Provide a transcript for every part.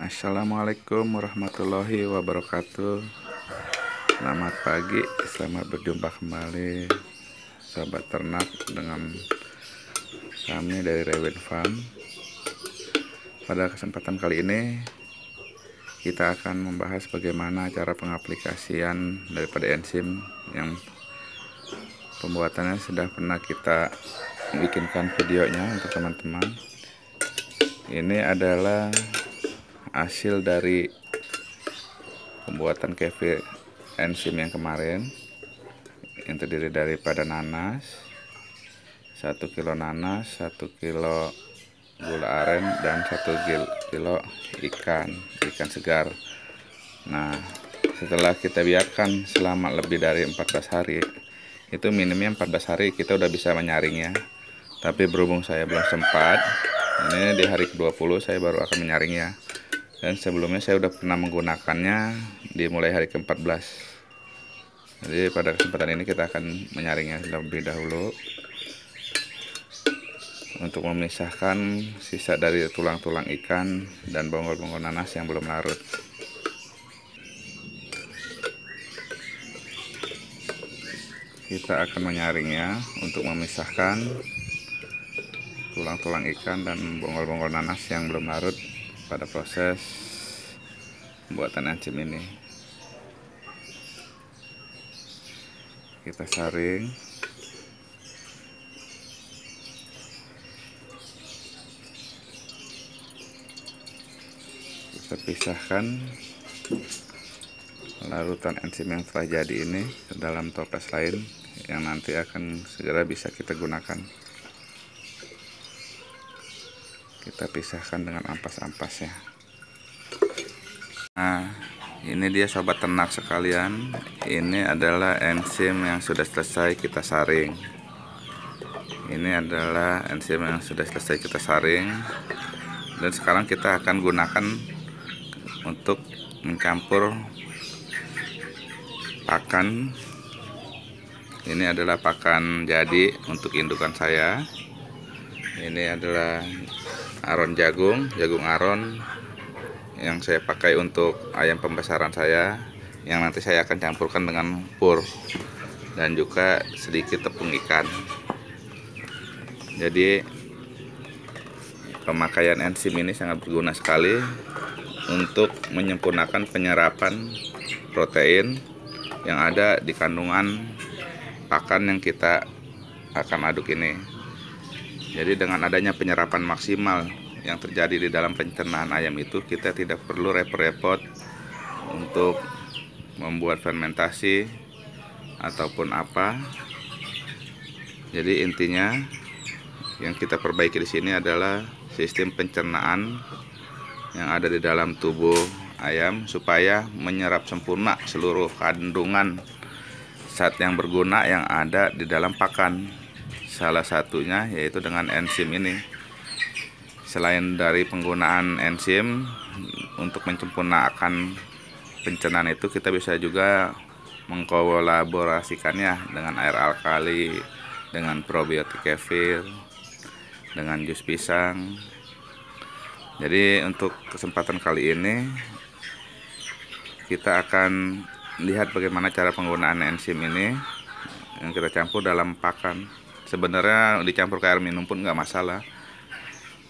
Assalamualaikum warahmatullahi wabarakatuh. Selamat pagi, selamat berjumpa kembali sahabat ternak dengan kami dari Rewen Farm. Pada kesempatan kali ini kita akan membahas bagaimana cara pengaplikasian daripada enzim yang pembuatannya sudah pernah kita bikinkan videonya untuk teman-teman. Ini adalah hasil dari pembuatan kefir enzim yang kemarin, yang terdiri daripada nanas 1 kilo nanas, 1 kilo gula aren, dan 1 kilo ikan segar. Nah, setelah kita biarkan selama lebih dari 14 hari, itu minimnya 14 hari kita udah bisa menyaringnya. Tapi berhubung saya belum sempat, ini di hari ke-20 saya baru akan menyaringnya. Dan sebelumnya saya udah pernah menggunakannya di mulai hari ke-14. Jadi pada kesempatan ini kita akan menyaringnya lebih dahulu untuk memisahkan sisa dari tulang-tulang ikan dan bonggol-bonggol nanas yang belum larut. Kita akan menyaringnya untuk memisahkan tulang-tulang ikan dan bonggol-bonggol nanas yang belum larut pada proses pembuatan enzim ini. Kita saring. Kita pisahkan larutan enzim yang telah jadi ini ke dalam toples lain yang nanti akan segera bisa kita gunakan. Kita pisahkan dengan ampas-ampasnya. Nah, ini dia sobat ternak sekalian. Ini adalah enzim yang sudah selesai kita saring. Ini adalah enzim yang sudah selesai kita saring. Dan sekarang kita akan gunakan untuk mencampur pakan. Ini adalah pakan jadi untuk indukan saya. Ini adalah aron jagung aron yang saya pakai untuk ayam pembesaran saya, yang nanti saya akan campurkan dengan pur dan juga sedikit tepung ikan. Jadi pemakaian enzim ini sangat berguna sekali untuk menyempurnakan penyerapan protein yang ada di kandungan pakan yang kita akan aduk ini. Jadi dengan adanya penyerapan maksimal yang terjadi di dalam pencernaan ayam itu, kita tidak perlu repot-repot untuk membuat fermentasi ataupun apa. Jadi intinya yang kita perbaiki di sini adalah sistem pencernaan yang ada di dalam tubuh ayam supaya menyerap sempurna seluruh kandungan zat yang berguna yang ada di dalam pakan. Salah satunya yaitu dengan enzim ini. Selain dari penggunaan enzim untuk menyempurnakan pencernaan itu, kita bisa juga mengkolaborasikannya dengan air alkali, dengan probiotik kefir, dengan jus pisang. Jadi untuk kesempatan kali ini kita akan lihat bagaimana cara penggunaan enzim ini yang kita campur dalam pakan. Sebenarnya dicampur ke air minum pun nggak masalah,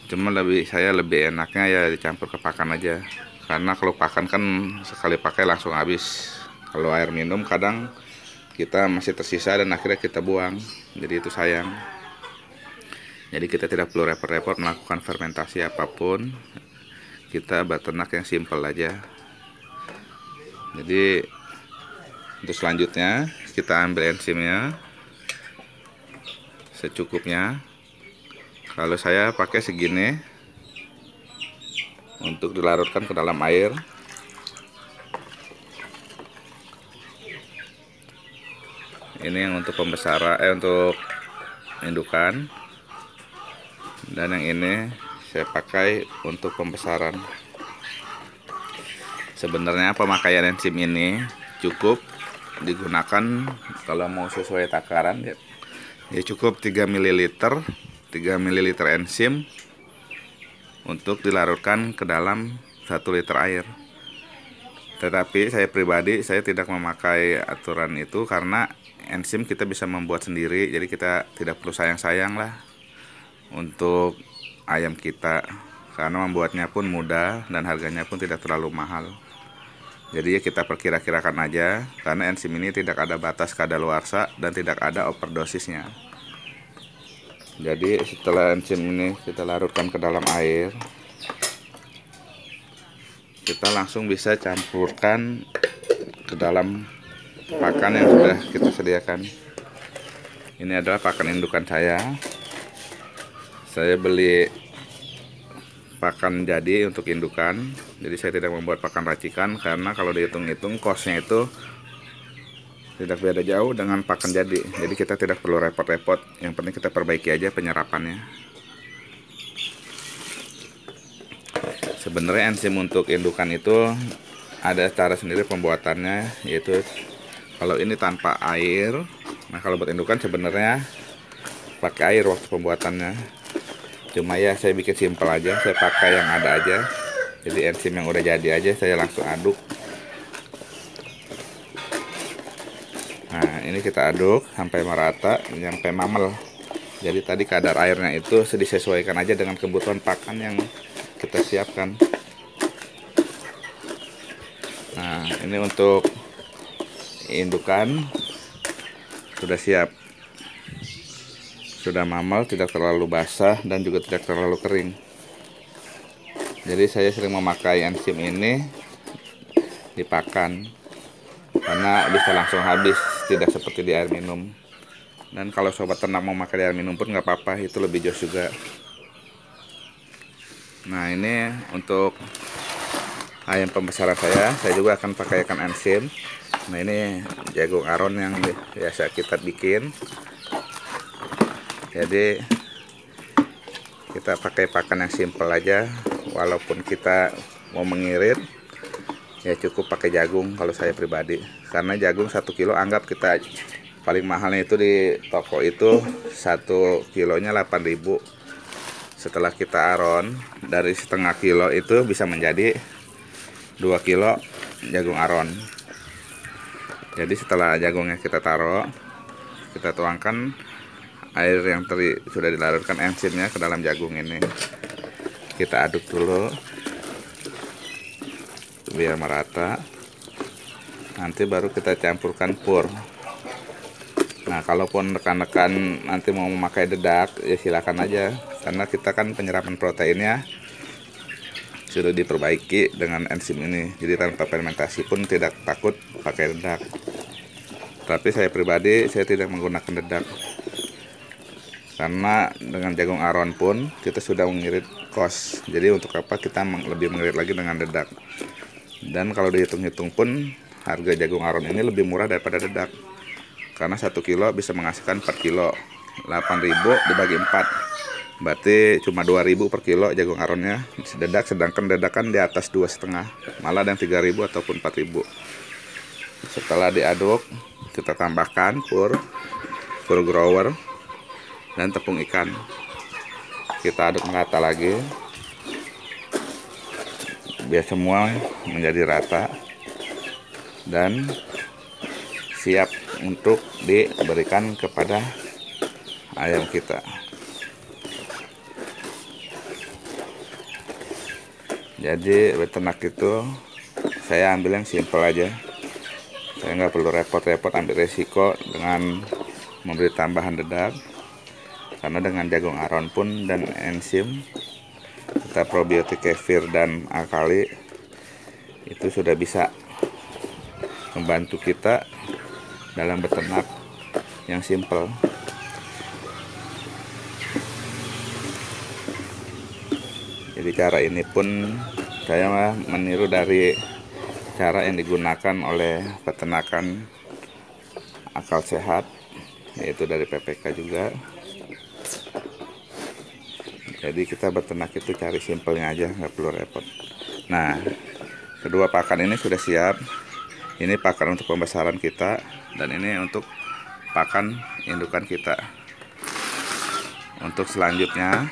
cuma saya lebih enaknya ya dicampur ke pakan aja, karena kalau pakan kan sekali pakai langsung habis. Kalau air minum kadang kita masih tersisa dan akhirnya kita buang, jadi itu sayang. Jadi kita tidak perlu repot-repot melakukan fermentasi apapun, kita beternak yang simple aja. Jadi untuk selanjutnya kita ambil enzimnya secukupnya. Kalau saya pakai segini untuk dilarutkan ke dalam air. Ini yang untuk pembesaran, untuk indukan, dan yang ini saya pakai untuk pembesaran. Sebenarnya pemakaian enzim ini cukup digunakan kalau mau sesuai takaran ya cukup 3 ml enzim untuk dilarutkan ke dalam 1 liter air. Tetapi saya pribadi saya tidak memakai aturan itu karena enzim kita bisa membuat sendiri, jadi kita tidak perlu sayang-sayang lah untuk ayam kita, karena membuatnya pun mudah dan harganya pun tidak terlalu mahal. Jadi kita perkira-kirakan aja, karena enzim ini tidak ada batas kadaluarsa dan tidak ada overdosisnya. Jadi setelah enzim ini kita larutkan ke dalam air, kita langsung bisa campurkan ke dalam pakan yang sudah kita sediakan. Ini adalah pakan indukan saya. Saya beli pakan jadi untuk indukan, jadi saya tidak membuat pakan racikan karena kalau dihitung-hitung kosnya itu tidak beda jauh dengan pakan jadi. Jadi kita tidak perlu repot-repot, yang penting kita perbaiki aja penyerapannya. Sebenarnya enzim untuk indukan itu ada cara sendiri pembuatannya, yaitu kalau ini tanpa air. Nah kalau buat indukan sebenarnya pakai air waktu pembuatannya. Cuma ya saya bikin simpel aja, saya pakai yang ada aja. Jadi enzim yang udah jadi aja saya langsung aduk. Nah ini kita aduk sampai merata, sampai mamel. Jadi tadi kadar airnya itu disesuaikan aja dengan kebutuhan pakan yang kita siapkan. Nah ini untuk indukan sudah siap, sudah mamel, tidak terlalu basah dan juga tidak terlalu kering. Jadi saya sering memakai enzim ini di pakan karena bisa langsung habis, tidak seperti di air minum. Dan kalau sobat ternak mau makan di air minum pun nggak apa-apa, itu lebih jos juga. Nah ini untuk ayam pembesaran saya juga akan pakaikan enzim. Nah ini jagung aron yang biasa kita bikin. Jadi kita pakai pakan yang simpel aja, walaupun kita mau mengirit ya cukup pakai jagung kalau saya pribadi, karena jagung 1 kilo anggap kita paling mahalnya itu di toko itu 1 kilonya 8.000. Setelah kita aron dari setengah kilo itu bisa menjadi 2 kilo jagung aron. Jadi setelah jagungnya kita taruh, kita tuangkan air yang tadi sudah dilarutkan enzimnya ke dalam jagung ini. Kita aduk dulu biar merata. Nanti baru kita campurkan pur. Nah kalaupun rekan-rekan nanti mau memakai dedak ya silakan aja, karena kita kan penyerapan proteinnya sudah diperbaiki dengan enzim ini. Jadi tanpa fermentasi pun tidak takut pakai dedak. Tapi saya pribadi saya tidak menggunakan dedak, karena dengan jagung aron pun kita sudah mengirit kos. Jadi untuk apa kita lebih mengirit lagi dengan dedak. Dan kalau dihitung-hitung pun harga jagung aron ini lebih murah daripada dedak, karena 1 kilo bisa menghasilkan 4 kilo. 8.000 dibagi 4 berarti cuma 2.000 per kilo jagung aronnya dedak, sedangkan dedakan di atas 2,5, malah ada yang 3.000 ataupun 4.000. Setelah diaduk kita tambahkan pur grower dan tepung ikan. Kita aduk merata lagi biar semua menjadi rata dan siap untuk diberikan kepada ayam kita. Jadi beternak itu saya ambil yang simpel aja, saya nggak perlu repot-repot ambil resiko dengan memberi tambahan dedak, karena dengan jagung aron pun dan enzim kita probiotik kefir dan alkali itu sudah bisa membantu kita dalam beternak yang simpel. Jadi cara ini pun saya meniru dari cara yang digunakan oleh peternakan akal sehat, yaitu dari PPK juga. Jadi kita beternak itu cari simpelnya aja, nggak perlu repot. Nah kedua pakan ini sudah siap. Ini pakan untuk pembesaran kita dan ini untuk pakan indukan kita. Untuk selanjutnya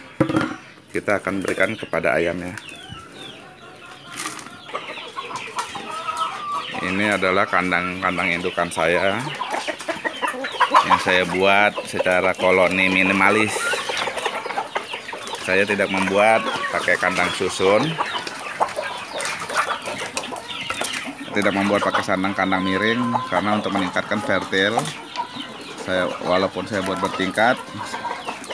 kita akan berikan kepada ayamnya. Ini adalah kandang-kandang indukan saya yang saya buat secara koloni minimalis. Saya tidak membuat pakai kandang susun, tidak membuat pakai kandang miring, karena untuk meningkatkan fertil, walaupun saya buat bertingkat,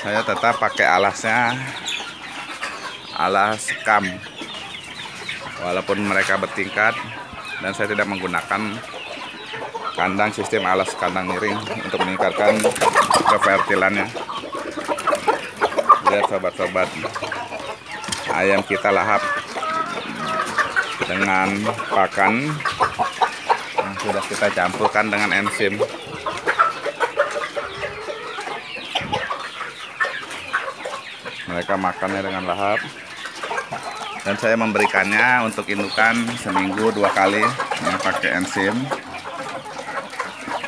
saya tetap pakai alasnya alas kam, walaupun mereka bertingkat. Dan saya tidak menggunakan kandang sistem alas kandang miring untuk meningkatkan kefertilannya, biar sobat-sobat ayam kita lahap dengan pakan yang sudah kita campurkan dengan enzim. Mereka makannya dengan lahap, dan saya memberikannya untuk indukan seminggu 2 kali yang pakai enzim,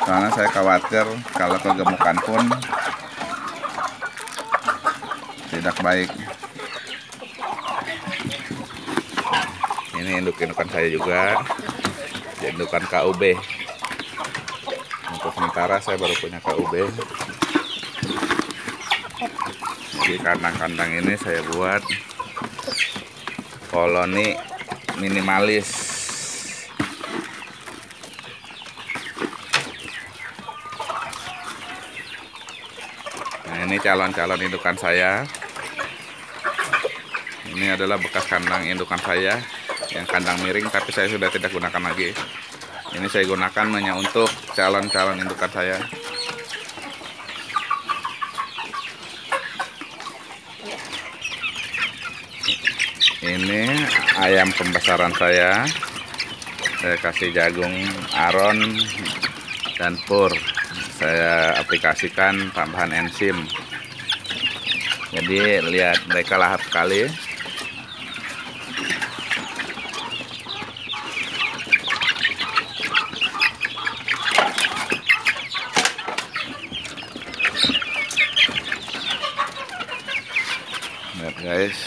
karena saya khawatir kalau kegemukan pun tidak baik. Ini indukan saya juga, indukan KUB. Untuk sementara saya baru punya KUB. Jadi kandang-kandang ini saya buat koloni minimalis. Nah, ini calon-calon indukan saya. Ini adalah bekas kandang indukan saya yang kandang miring, tapi saya sudah tidak gunakan lagi. Ini saya gunakan hanya untuk calon-calon indukan saya. Ini ayam pembesaran saya kasih jagung aron dan pur. Saya aplikasikan tambahan enzim. Jadi lihat mereka lahap sekali. Lihat guys.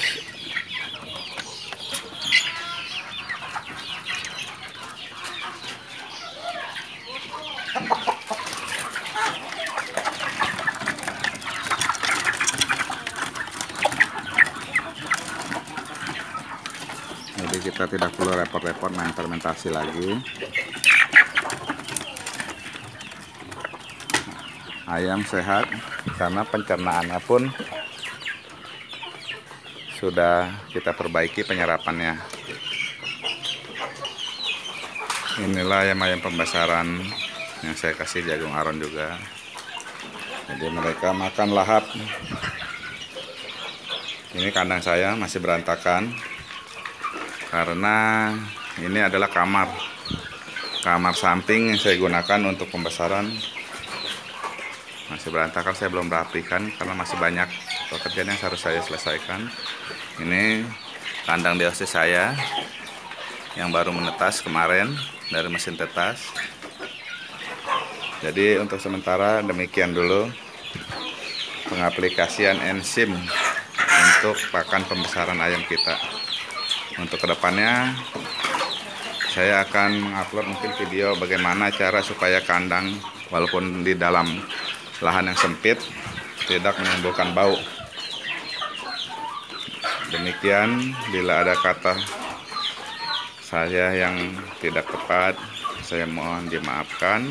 Jadi kita tidak perlu repot-repot main fermentasi lagi. Ayam sehat karena pencernaannya pun sudah kita perbaiki penyerapannya. Inilah ayam-ayam pembesaran yang saya kasih jagung aron juga. Jadi mereka makan lahap. Ini kandang saya masih berantakan karena ini adalah kamar samping yang saya gunakan untuk pembesaran. Masih berantakan, saya belum rapikan karena masih banyak pekerjaan yang harus saya selesaikan. Ini kandang dosis saya yang baru menetas kemarin dari mesin tetas. Jadi untuk sementara demikian dulu pengaplikasian enzim untuk pakan pembesaran ayam kita. Untuk kedepannya saya akan mengupload mungkin video bagaimana cara supaya kandang walaupun di dalam lahan yang sempit tidak menimbulkan bau. Demikian, bila ada kata saya yang tidak tepat, saya mohon dimaafkan.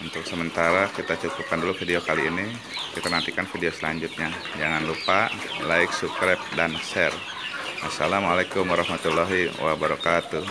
Untuk sementara kita cukupkan dulu video kali ini. Kita nantikan video selanjutnya. Jangan lupa like, subscribe, dan share. Assalamualaikum warahmatullahi wabarakatuh.